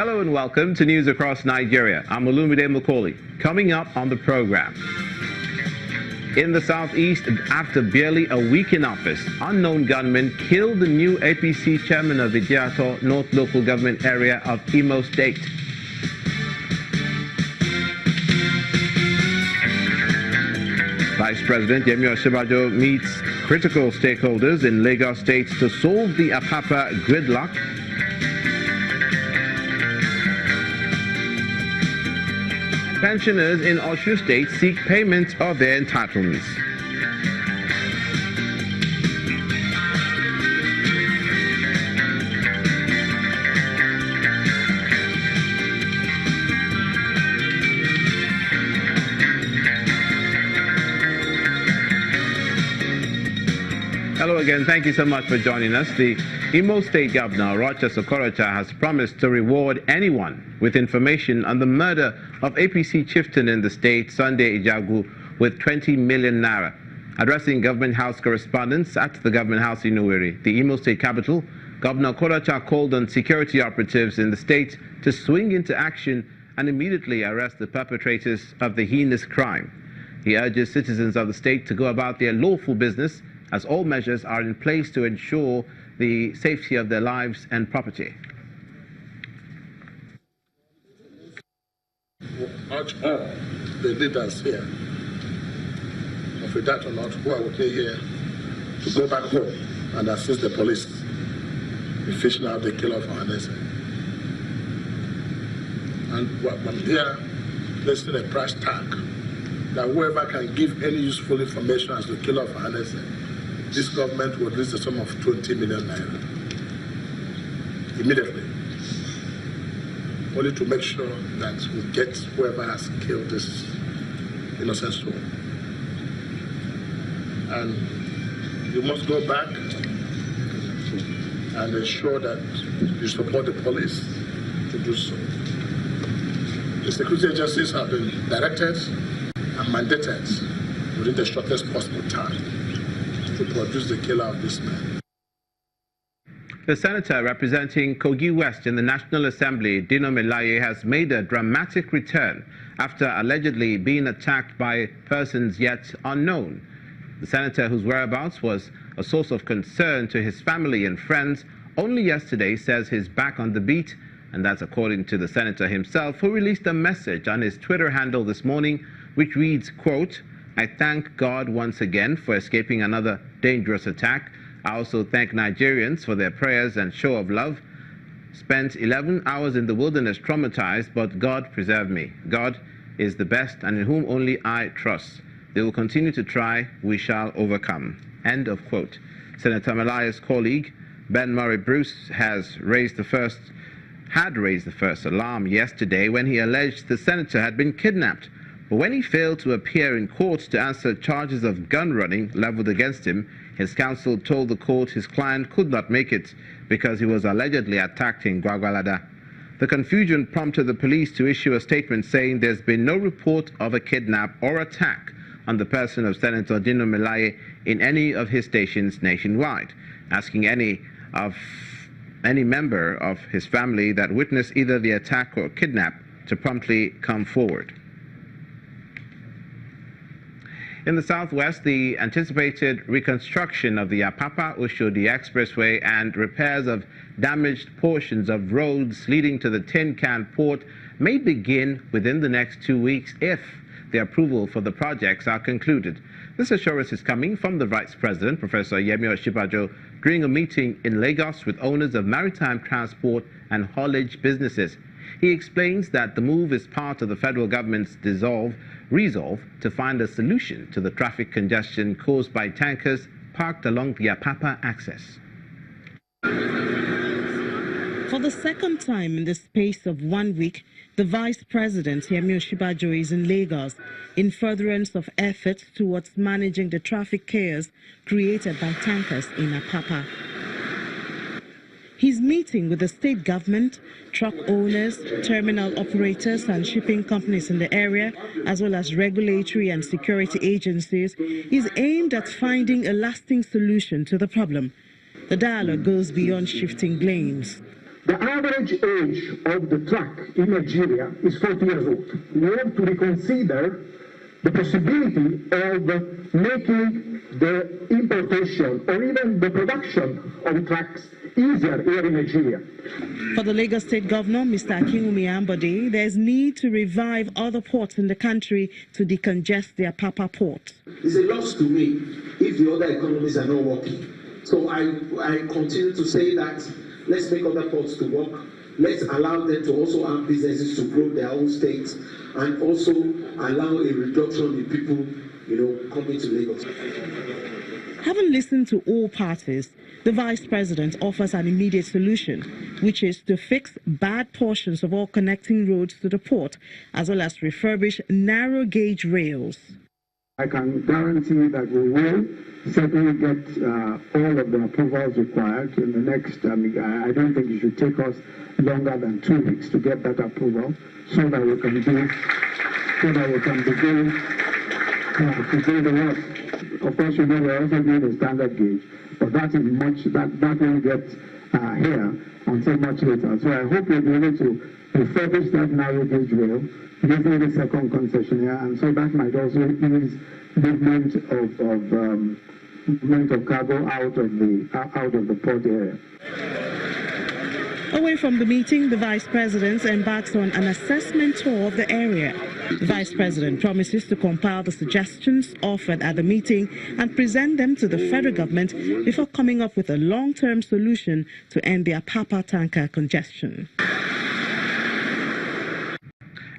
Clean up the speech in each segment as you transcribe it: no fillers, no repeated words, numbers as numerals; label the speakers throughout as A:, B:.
A: Hello and welcome to News Across Nigeria. I'm Olumide Macaulay. Coming up on the program. In the southeast, after barely a week in office, unknown gunmen killed the new APC chairman of the Ijeato North Local Government Area of Imo State. Vice President Yemi Osinbajo meets critical stakeholders in Lagos State to solve the Apapa gridlock. Pensioners in Osun State seek payment of their entitlements. Hello again. Thank you so much for joining us. The Imo State Governor, Okorocha, has promised to reward anyone with information on the murder of APC Chieftain in the state, Sunday Ijagu, with 20 million naira. Addressing government house correspondents at the government house in Owerri, the Imo State capital, Governor Okorocha called on security operatives in the state to swing into action and immediately arrest the perpetrators of the heinous crime. He urges citizens of the state to go about their lawful business, as all measures are in place to ensure the safety of their lives and property.
B: Urge all the leaders here, of that or not, who are working here, to go back home and assist the police in fishing out the killer of our nation. And I'm here placing a price tag that whoever can give any useful information as to the killer of our nation, this government will release the sum of 20 million naira immediately, only to make sure that we get whoever has killed this innocent soul. And you must go back and ensure that you support the police to do so. The security agencies have been directed and mandated within the shortest possible time to produce the killer of this man.
A: The senator representing Kogi West in the National Assembly, Malaya, has made a dramatic return after allegedly being attacked by persons yet unknown. The senator, whose whereabouts was a source of concern to his family and friends, only yesterday says he's back on the beat, and that's according to the senator himself, who released a message on his Twitter handle this morning, which reads, quote, "I thank God once again for escaping another dangerous attack. I also thank Nigerians for their prayers and show of love. Spent 11 hours in the wilderness traumatized, but God preserved me. God is the best and in whom only I trust. They will continue to try. We shall overcome." End of quote. Senator Malaya's colleague, Ben Murray Bruce, had raised the first alarm yesterday when he alleged the senator had been kidnapped. But when he failed to appear in court to answer charges of gun running leveled against him, his counsel told the court his client could not make it because he was allegedly attacked in Gwagwalada. The confusion prompted the police to issue a statement saying there's been no report of a kidnap or attack on the person of Senator Dino Malaya in any of his stations nationwide, asking any member of his family that witnessed either the attack or kidnap to promptly come forward. In the southwest, the anticipated reconstruction of the Apapa-Oshodi Expressway and repairs of damaged portions of roads leading to the Tin Can port may begin within the next 2 weeks if the approval for the projects are concluded. This assurance is coming from the Vice President, Professor Yemi Osinbajo, during a meeting in Lagos with owners of maritime transport and haulage businesses. He explains that the move is part of the federal government's resolve to find a solution to the traffic congestion caused by tankers parked along the Apapa axis.
C: For the second time in the space of 1 week, the Vice President, Yemi Osinbajo, is in Lagos in furtherance of efforts towards managing the traffic chaos created by tankers in Apapa. He's meeting with the state government, truck owners, terminal operators and shipping companies in the area, as well as regulatory and security agencies, is aimed at finding a lasting solution to the problem. The dialogue goes beyond shifting blames.
D: The average age of the truck in Nigeria is 40 years old. We have to reconsider the possibility of making the importation or even the production of trucks easier here in Nigeria.
C: For the Lagos State Governor, Mr. Akinwumi Ambode, there's need to revive other ports in the country to decongest the Apapa port.
E: It's a loss to me if the other economies are not working. So I continue to say that let's make other ports to work. Let's allow them to also have businesses to grow their own states and also allow a reduction in people, coming to Lagos.
C: Having listened to all parties, the Vice President offers an immediate solution, which is to fix bad portions of all connecting roads to the port, as well as refurbish narrow gauge rails.
D: I can guarantee that we will certainly get all of the approvals required in the next, I don't think it should take us longer than 2 weeks to get that approval so that we can begin to do the work. Of course, we're also doing a standard gauge, but that is that will get here until much later. So I hope we'll be able to refurbish that narrow gauge rail using the second concessionaire, and so that might also ease movement of cargo out of the port area.
C: Away from the meeting, the Vice President embarks on an assessment tour of the area. The Vice President promises to compile the suggestions offered at the meeting and present them to the federal government before coming up with a long-term solution to end the Apapa tanker congestion.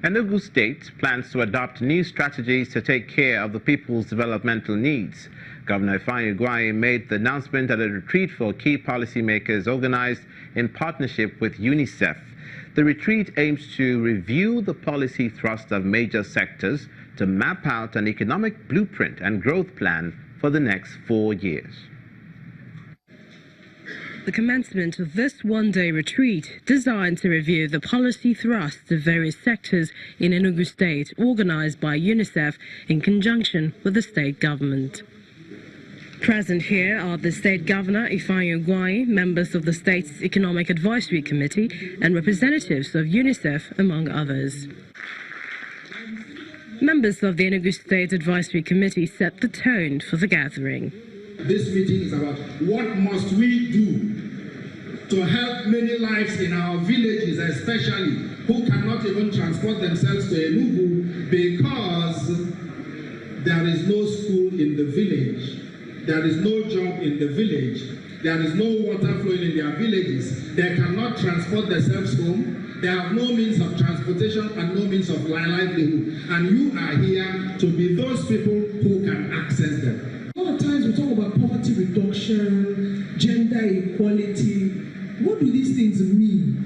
A: Enugu State plans to adopt new strategies to take care of the people's developmental needs. Governor Ifeanyi made the announcement at a retreat for key policymakers organized in partnership with UNICEF. The retreat aims to review the policy thrust of major sectors to map out an economic blueprint and growth plan for the next 4 years.
F: The commencement of this one-day retreat, designed to review the policy thrusts of various sectors in Enugu State, organized by UNICEF in conjunction with the state government. Present here are the State Governor, Ifeanyi, members of the state's Economic Advisory Committee, and representatives of UNICEF, among others. Members of the Enugu State Advisory Committee set the tone for the gathering.
G: This meeting is about what must we do to help many lives in our villages, especially who cannot even transport themselves to Enugu because there is no school in the village, there is no job in the village, there is no water flowing in their villages, they cannot transport themselves home, they have no means of transportation and no means of livelihood, and you are here to be those people who can access them.
H: A lot of times we talk about poverty reduction, gender equality. What do these things mean?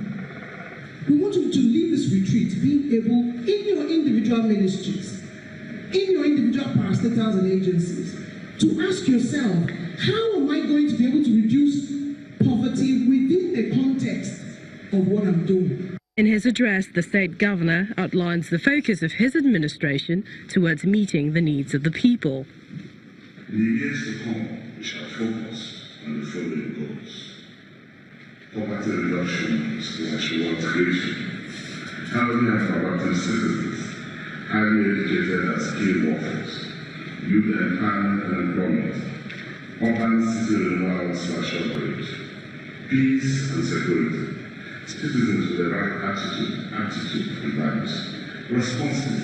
H: We want you to leave this retreat being able, in your individual ministries, in your individual parastatals and agencies, to ask yourself, how am I going to be able to reduce poverty within the context of what I'm doing?
F: In his address, the state governor outlines the focus of his administration towards meeting the needs of the people.
I: In the years to come, we shall focus on the following goals. Poverty reduction, social wealth creation, healthy and productive citizens, highly educated and skilled workforce, youth empowerment and employment, urban city renewal / upgrade, peace and security, citizens with the right attitude and values, responsive,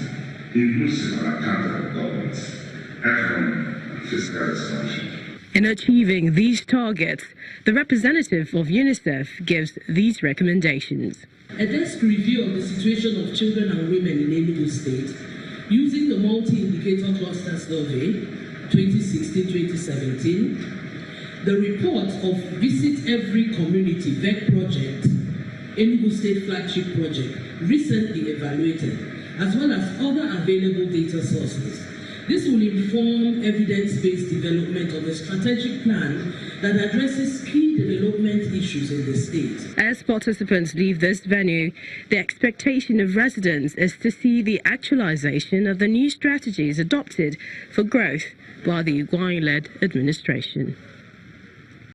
I: inclusive and accountable governance, economic and fiscal expansion.
F: In achieving these targets, the representative of UNICEF gives these recommendations.
J: A desk review of the situation of children and women in Enugu State using the multi-indicator cluster survey 2016-2017, the report of Visit Every Community VEC project, Enugu State flagship project, recently evaluated, as well as other available data sources. This will inform evidence-based development of a strategic plan that addresses key development issues in the state.
F: As participants leave this venue, the expectation of residents is to see the actualization of the new strategies adopted for growth by the Igwai-led administration.